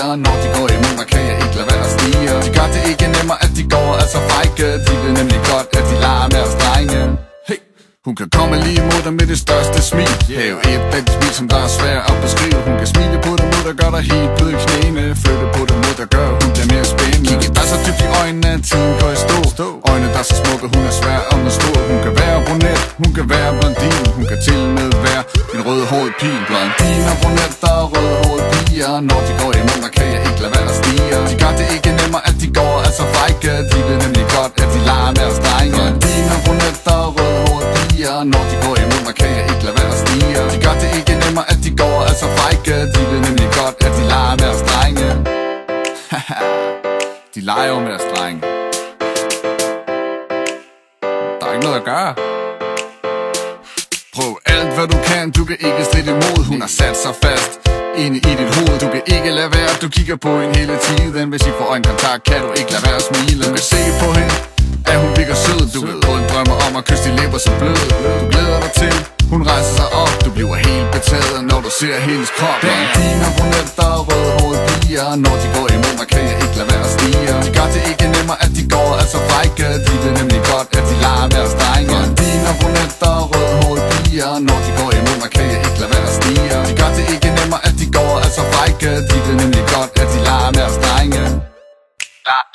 piger. Når de går imod mig, kan jeg ikke lade være at stige. De gør det ikke nemmere, at de går altså frække. De ved nemlig godt, at de leger med os drenge. Hey. Hun kan komme lige imod dig med det største smil. Have et af de smil, som der er svært at beskrive. Hun kan smile på dig mod, der gør dig helt blød i knæene. Flytte på dig mod, der gør hun bliver mere spændende. Kigge dig så dybt i øjnene, at tiden går i stå. Øjne der er så smukke, hun er svær om at stå. Hun kan være brunet, hun kan være blondin. Hun kan til med være en rødhåret pige. Blondiner, brunetter og rødhårede piger. Når de går imod mig, kan jeg ikke lade være at stige. De gør det ikke nemmere, at de går altså frække. De ved nemlig godt, at de leger med os drenge. Blondiner, brunetter og rødhårede piger. Når de går imod mig, kan jeg ikke lade være at stige. De gør det ikke nemmere, at de går altså frække. De ved nemlig godt, at de leger med os drenge. De leger jo med os drenge. Der er ikke noget at gøre. Prøv alt hvad du kan, du kan ikke stride imod. Hun har sat sig fast inde i dit hoved. Du kan ikke lade være, du kigger på hende hele tiden. Hvis I får øjenkontakt, kan du ikke lade være at smile. Du kan se på hende, at hun virker sød. Du vil både drømme om at kysse dine læber så bløde. Du glæder dig til, hun rejser sig op. Du bliver helt betaget, når du ser hendes krop. Blondiner, brunetter og rødhårede piger. Når de går imod mig, kan jeg ikke lade være at stige. De gør det ikke nemmere, at de går altså frække. De ved nemlig godt, at de leger med os drenge. Blondiner, brunetter og rødhårede piger. Når de går imod mig, kan jeg ikke lade være at stige. De gør det ikke nemmere, at de går altså frække. De ved nemlig godt, at de leger med os drenge.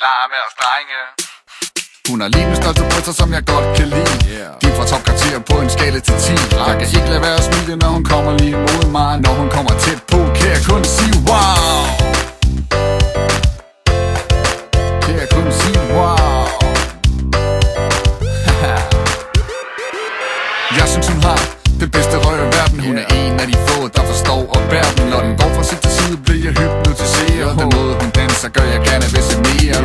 Leger med os drenge. Hun har lige med stolte bryster, som jeg godt kan lide. De får topkarakter på en skala til 10. Jeg kan ikke lade være at smile, når hun kommer lige mod mig. Når hun kommer tæt på, kan jeg kun sige wow. Kan jeg kun sige wow. Jeg synes hun har det bedste røg i verden. Hun er en af de få, der forstår og bærer den. Når den går fra side til side, bliver jeg hypnotiseret. Den måde hun danser, gør jeg gerne vil se mere.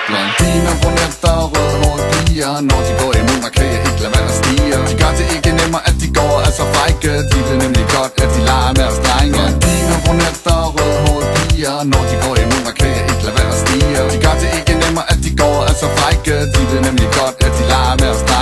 Blondiner, brunetter og rødhårede piger. Når de går imod mig, kan jeg ikke lade være at stige. De gør det ikke nemmere, at de går altså frække. De ved nemlig godt, at de leger med os drenge. Blondiner, brunetter og rødhårede piger. Når de går imod mig, kan jeg ikke lade være at stige. De gør det ikke nemmere, at de går altså frække. De ved nemlig godt, at de leger med os drenge.